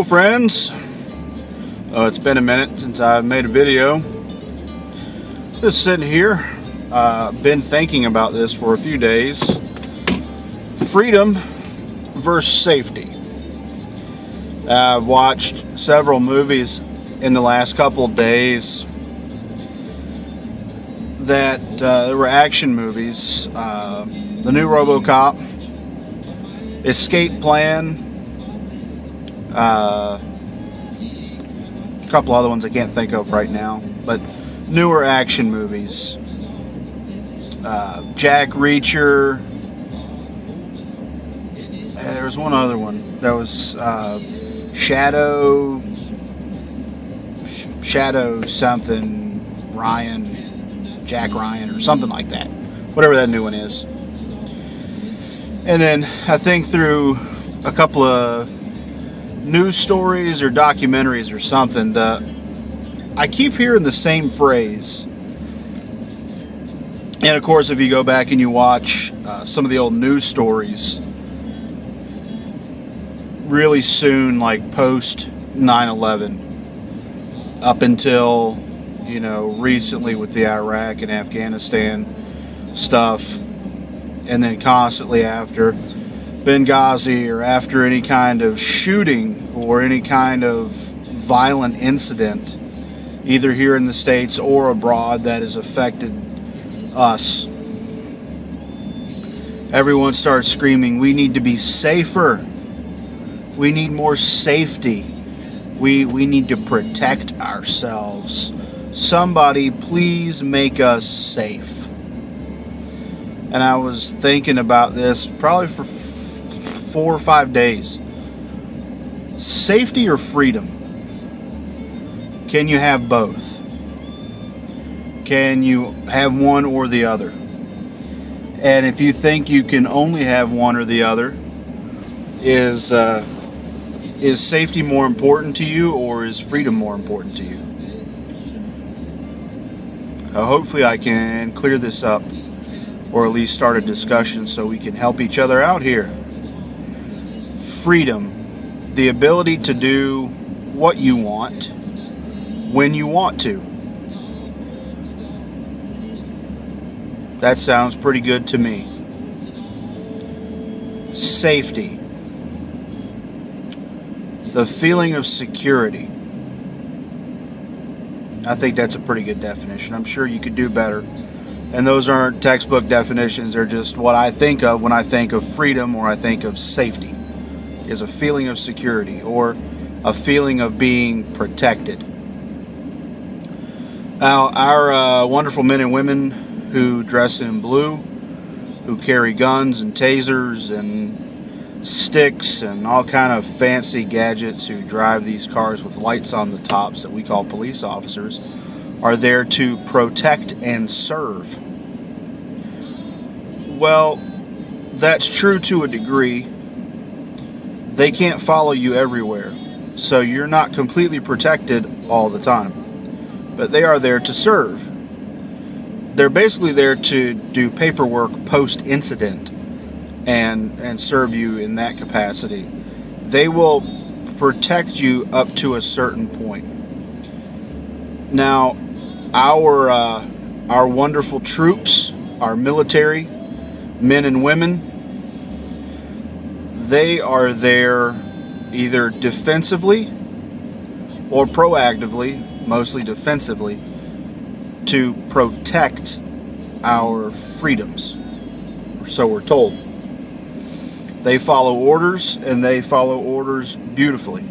Hello friends, it's been a minute since I've made a video. Just sitting here, been thinking about this for a few days. Freedom versus safety. I've watched several movies in the last couple of days that there were action movies. The new RoboCop, Escape Plan, a couple other ones I can't think of right now, but newer action movies. Jack Reacher. There was one other one that was Shadow something Ryan, Jack Ryan or something like that, whatever that new one is. And then I think through a couple of news stories or documentaries or something, I keep hearing the same phrase. And of course, if you go back and you watch some of the old news stories, really soon, like post 9/11, up until, you know, recently with the Iraq and Afghanistan stuff, and then constantly after Benghazi or after any kind of shooting or any kind of violent incident, either here in the States or abroad, that has affected us, everyone starts screaming, we need to be safer. We need more safety. We need to protect ourselves. Somebody please make us safe. And I was thinking about this probably for 4 or 5 days. Safety or freedom? Can you have both? Can you have one or the other? And if you think you can only have one or the other, is safety more important to you, or is freedom more important to you? Hopefully I can clear this up, or at least start a discussion so we can help each other out here. Freedom, the ability to do what you want when you want to. That sounds pretty good to me. Safety, the feeling of security. I think that's a pretty good definition. I'm sure you could do better. And those aren't textbook definitions. They're just what I think of when I think of freedom or I think of safety. Is a feeling of security or a feeling of being protected. Now, our wonderful men and women who dress in blue, who carry guns and tasers and sticks and all kind of fancy gadgets, who drive these cars with lights on the tops that we call police officers, are there to protect and serve. Well, that's true to a degree. They can't follow you everywhere, so you're not completely protected all the time. But they are there to serve. They're basically there to do paperwork post-incident and serve you in that capacity. They will protect you up to a certain point. Now, our wonderful troops, our military, men and women, they are there either defensively or proactively, mostly defensively, to protect our freedoms. So we're told. They follow orders, and they follow orders beautifully.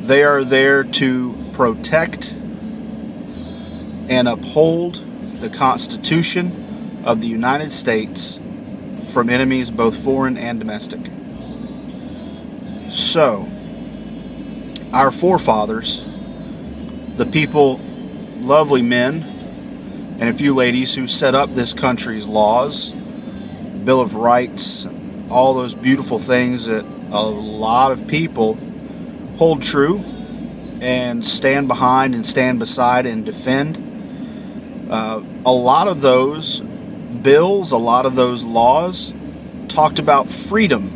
They are there to protect and uphold the Constitution of the United States from enemies both foreign and domestic. So, our forefathers, the people, lovely men, and a few ladies who set up this country's laws, Bill of Rights, all those beautiful things that a lot of people hold true and stand behind and stand beside and defend. A lot of those bills, a lot of those laws talked about freedom.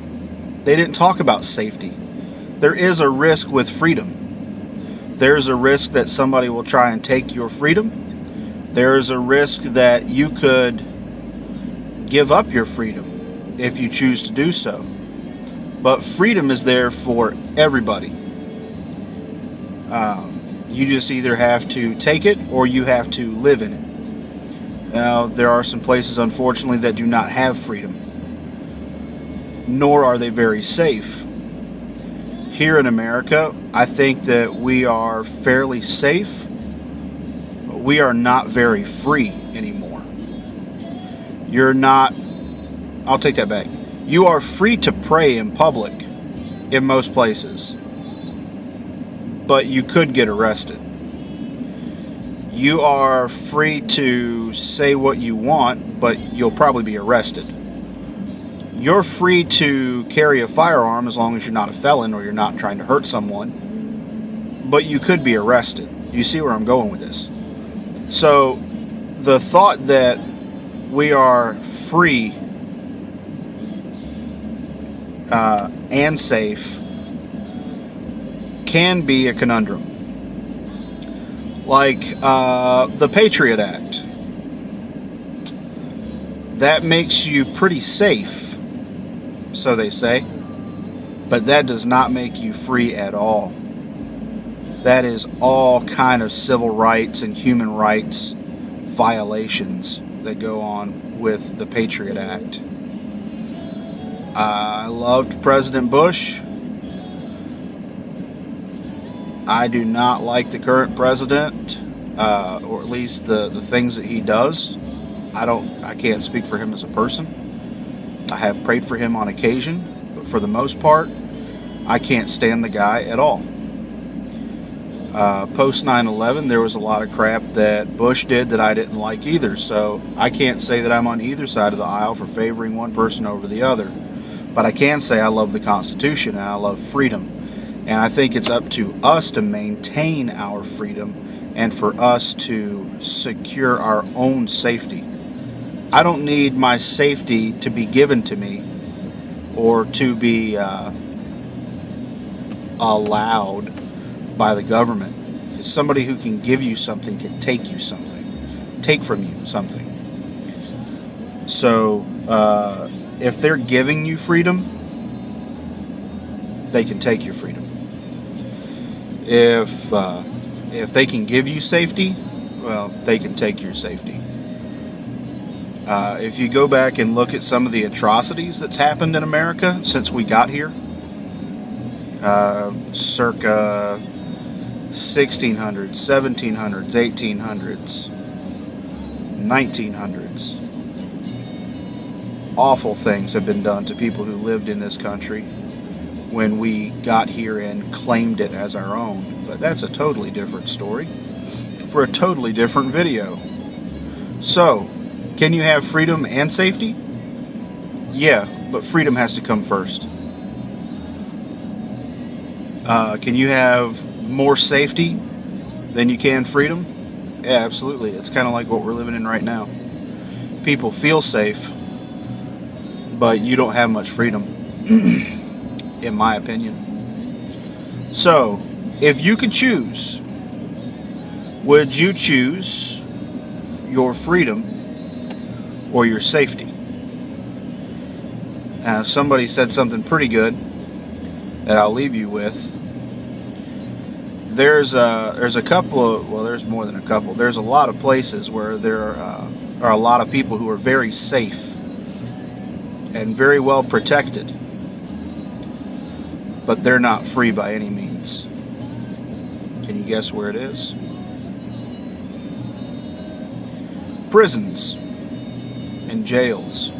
They didn't talk about safety. there is a risk with freedom. There's a risk that somebody will try and take your freedom. There is a risk that you could give up your freedom if you choose to do so. But freedom is there for everybody. You just either have to take it or you have to live in it. Now, there are some places, unfortunately, that do not have freedom, nor are they very safe. Here in America, I think that we are fairly safe, but we are not very free anymore. You're not, I'll take that back. You are free to pray in public in most places, but you could get arrested. You are free to say what you want, but you'll probably be arrested. You're free to carry a firearm as long as you're not a felon or you're not trying to hurt someone, but you could be arrested. You see where I'm going with this? So the thought that we are free and safe can be a conundrum. Like the Patriot Act. That makes you pretty safe, so they say, but that does not make you free at all. That is all kind of civil rights and human rights violations that go on with the Patriot Act. I loved President Bush. I do not like the current president, or at least the things that he does. I can't speak for him as a person. I have prayed for him on occasion, but for the most part, I can't stand the guy at all. Post 9/11, there was a lot of crap that Bush did that I didn't like either, so I can't say that I'm on either side of the aisle for favoring one person over the other. But I can say I love the Constitution and I love freedom. And I think it's up to us to maintain our freedom and for us to secure our own safety. I don't need my safety to be given to me or to be allowed by the government. Somebody who can give you something can take you something, take from you something. So if they're giving you freedom, they can take your freedom. If they can give you safety, well, they can take your safety. If you go back and look at some of the atrocities that's happened in America since we got here, circa 1600s, 1700s, 1800s, 1900s, awful things have been done to people who lived in this country when we got here and claimed it as our own. But that's a totally different story for a totally different video. So, can you have freedom and safety? Yeah, but freedom has to come first. Can you have more safety than you can freedom? Yeah, absolutely. It's kind of like what we're living in right now. People feel safe, but you don't have much freedom. In my opinion. So, if you could choose, would you choose your freedom or your safety? Somebody said something pretty good that I'll leave you with. There's a couple of, well, there's more than a couple. There's a lot of places where there are a lot of people who are very safe and very well protected, but they're not free by any means. Can you guess where it is? Prisons and jails.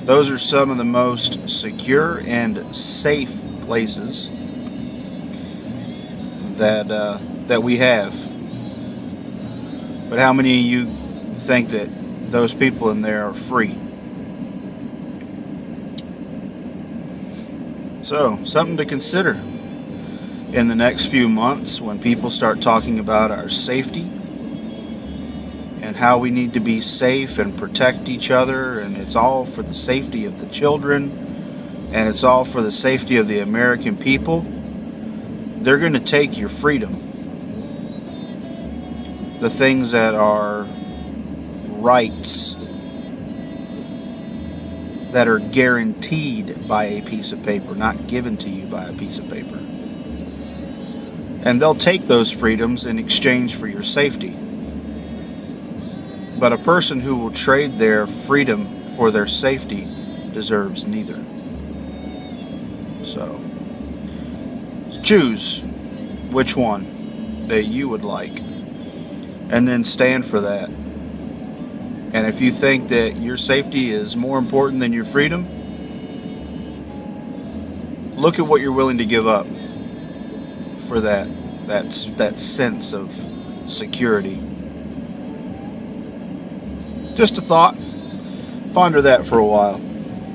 Those are some of the most secure and safe places that we have. But how many of you think that those people in there are free? So, something to consider in the next few months when people start talking about our safety and how we need to be safe and protect each other, and it's all for the safety of the children and it's all for the safety of the American people, they're going to take your freedom. The things that are rights that are guaranteed by a piece of paper, not given to you by a piece of paper. And they'll take those freedoms in exchange for your safety. But a person who will trade their freedom for their safety deserves neither. So, choose which one that you would like, and then stand for that. And if you think that your safety is more important than your freedom, look at what you're willing to give up for that sense of security. Just a thought. Ponder that for a while.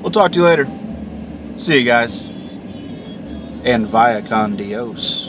We'll talk to you later. See you guys. And vaya con Dios.